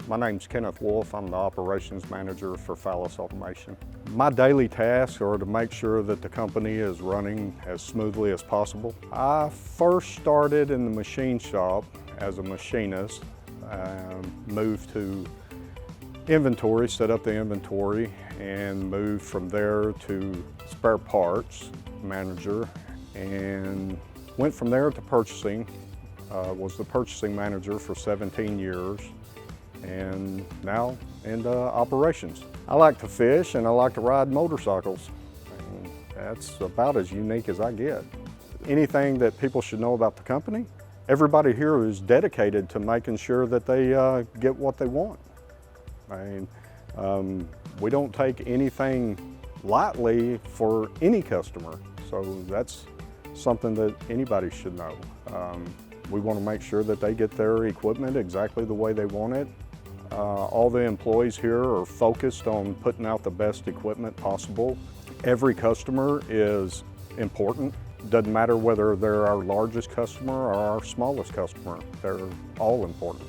My name's Kenneth Wolff. I'm the operations manager for Fallas Automation. My daily tasks are to make sure that the company is running as smoothly as possible. I first started in the machine shop as a machinist, moved to inventory, set up the inventory, and moved from there to spare parts manager, and went from there to purchasing. Was the purchasing manager for 17 years, and now into operations. I like to fish and I like to ride motorcycles, and that's about as unique as I get. Anything that people should know about the company, everybody here is dedicated to making sure that they get what they want. We don't take anything lightly for any customer, so that's something that anybody should know. We want to make sure that they get their equipment exactly the way they want it. All the employees here are focused on putting out the best equipment possible. Every customer is important. Doesn't matter whether they're our largest customer or our smallest customer, they're all important.